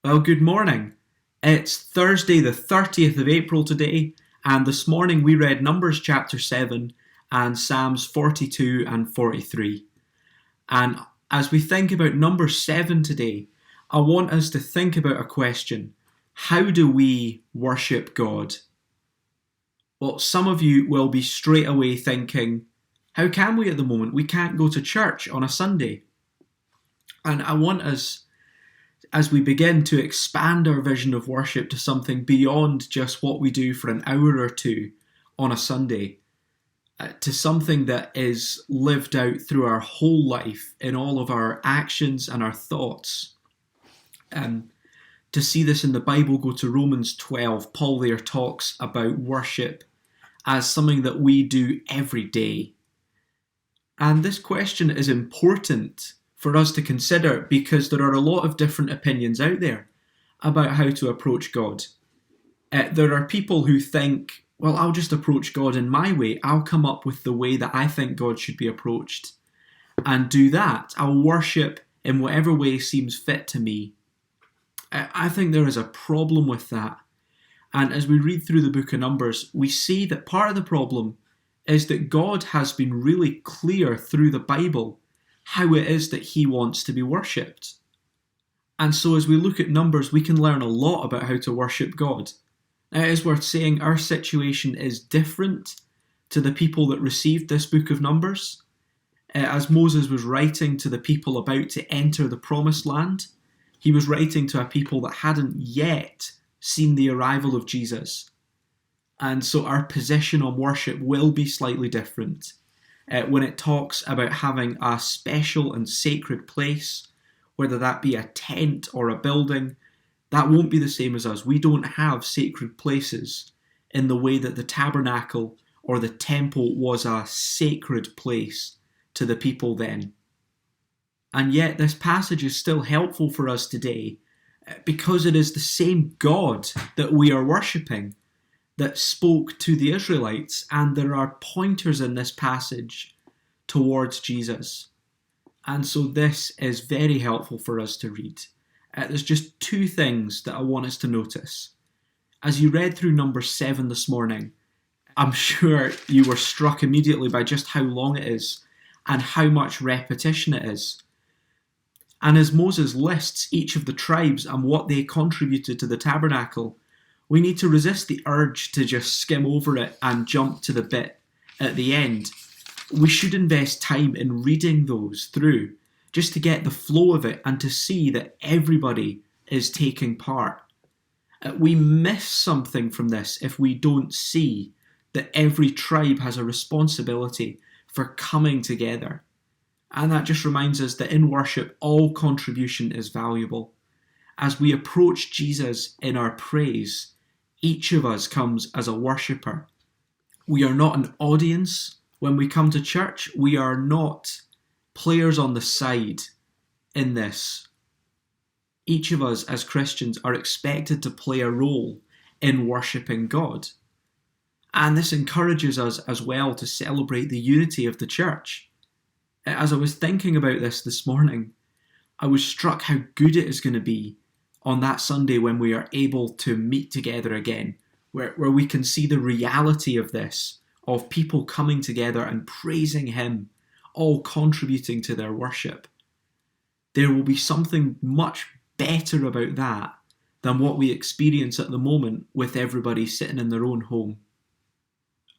Well, good morning. It's Thursday, the 30th of April today, and this morning we read Numbers chapter 7 and Psalms 42 and 43. And as we think about number 7 today, I want us to think about a question. How do we worship God? Well, some of you will be straight away thinking, how can we at the moment? We can't go to church on a Sunday. And I want us, as we begin to expand our vision of worship to something beyond just what we do for an hour or two on a Sunday, to something that is lived out through our whole life in all of our actions and our thoughts. To see this in the Bible, go to Romans 12. Paul there talks about worship as something that we do every day. And this question is important for us to consider because there are a lot of different opinions out there about how to approach God. There are people who think, well, I'll just approach God in my way. I'll come up with the way that I think God should be approached and do that. I'll worship in whatever way seems fit to me. I think there is a problem with that. And as we read through the book of Numbers, we see that part of the problem is that God has been really clear through the Bible how it is that he wants to be worshipped. And so as we look at Numbers, we can learn a lot about how to worship God. Now, it is worth saying our situation is different to the people that received this book of Numbers. As Moses was writing to the people about to enter the promised land, he was writing to a people that hadn't yet seen the arrival of Jesus. And so our position on worship will be slightly different. When it talks about having a special and sacred place, whether that be a tent or a building, that won't be the same as us. We don't have sacred places in the way that the tabernacle or the temple was a sacred place to the people then. And yet this passage is still helpful for us today because it is the same God that we are worshipping that spoke to the Israelites, and there are pointers in this passage towards Jesus. And so this is very helpful for us to read. There's just two things that I want us to notice. As you read through number 7 this morning, I'm sure you were struck immediately by just how long it is and how much repetition it is. And as Moses lists each of the tribes and what they contributed to the tabernacle, we need to resist the urge to just skim over it and jump to the bit at the end. We should invest time in reading those through, just to get the flow of it and to see that everybody is taking part. We miss something from this if we don't see that every tribe has a responsibility for coming together. And that just reminds us that in worship, all contribution is valuable. As we approach Jesus in our praise, each of us comes as a worshipper. We are not an audience when we come to church. We are not players on the side in this. Each of us as Christians are expected to play a role in worshipping God. And this encourages us as well to celebrate the unity of the church. As I was thinking about this morning, I was struck how good it is going to be on that Sunday when we are able to meet together again, where we can see the reality of this, of people coming together and praising him, all contributing to their worship. There will be something much better about that than what we experience at the moment with everybody sitting in their own home.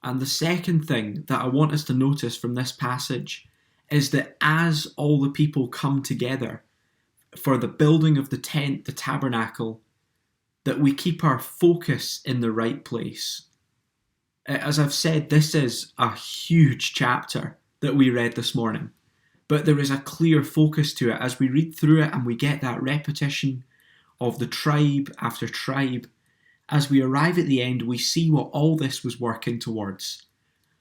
And the second thing that I want us to notice from this passage is that as all the people come together for the building of the tent, the tabernacle, that we keep our focus in the right place. As I've said, this is a huge chapter that we read this morning, but there is a clear focus to it as we read through it and we get that repetition of the tribe after tribe. As we arrive at the end, we see what all this was working towards.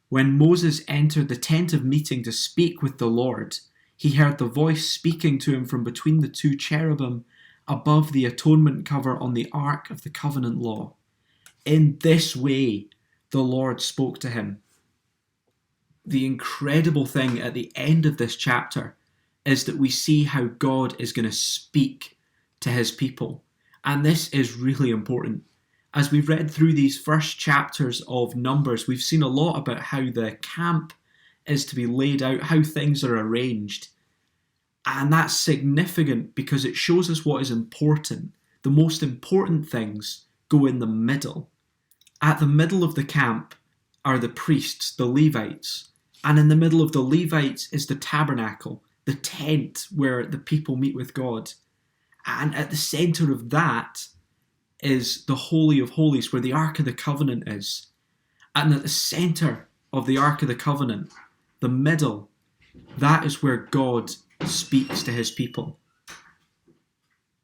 When Moses entered the tent of meeting to speak with the Lord, he heard the voice speaking to him from between the two cherubim above the atonement cover on the Ark of the Covenant law. In this way, the Lord spoke to him. The incredible thing at the end of this chapter is that we see how God is going to speak to his people. And this is really important. As we've read through these first chapters of Numbers, we've seen a lot about how the camp is to be laid out, how things are arranged. And that's significant because it shows us what is important. The most important things go in the middle. At the middle of the camp are the priests, the Levites. And in the middle of the Levites is the tabernacle, the tent where the people meet with God. And at the centre of that is the Holy of Holies, where the Ark of the Covenant is. And at the centre of the Ark of the Covenant, the middle, that is where God speaks to his people.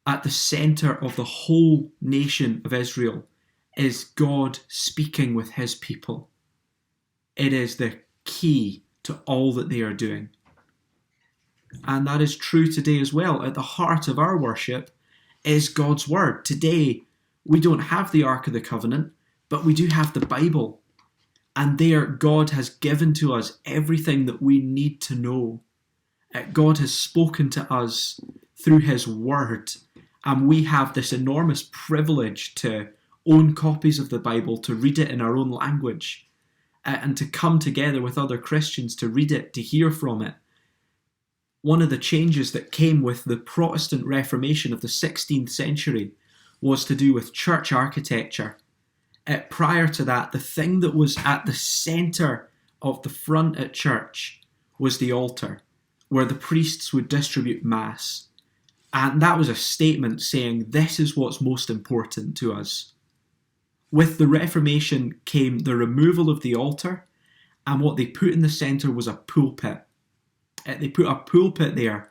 At the centre of the whole nation of Israel is God speaking with his people. It is the key to all that they are doing. And that is true today as well. At the heart of our worship is God's Word. Today, we don't have the Ark of the Covenant, but we do have the Bible. And there, God has given to us everything that we need to know. God has spoken to us through his Word. And we have this enormous privilege to own copies of the Bible, to read it in our own language, and to come together with other Christians to read it, to hear from it. One of the changes that came with the Protestant Reformation of the 16th century was to do with church architecture. Prior to that, the thing that was at the centre of the front at church was the altar, where the priests would distribute Mass. And that was a statement saying, this is what's most important to us. With the Reformation came the removal of the altar, and what they put in the centre was a pulpit. They put a pulpit there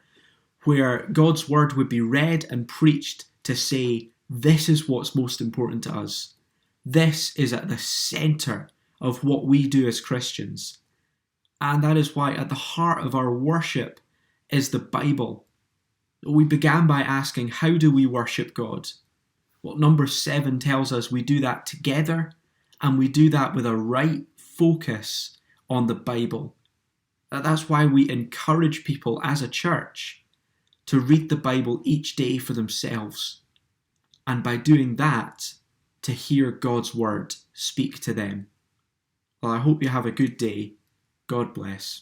where God's word would be read and preached to say, this is what's most important to us. This is at the centre of what we do as Christians. And that is why at the heart of our worship is the Bible. We began by asking, how do we worship God? Well, number 7 tells us we do that together, and we do that with a right focus on the Bible. That's why we encourage people as a church to read the Bible each day for themselves. And by doing that, to hear God's word speak to them. Well, I hope you have a good day. God bless.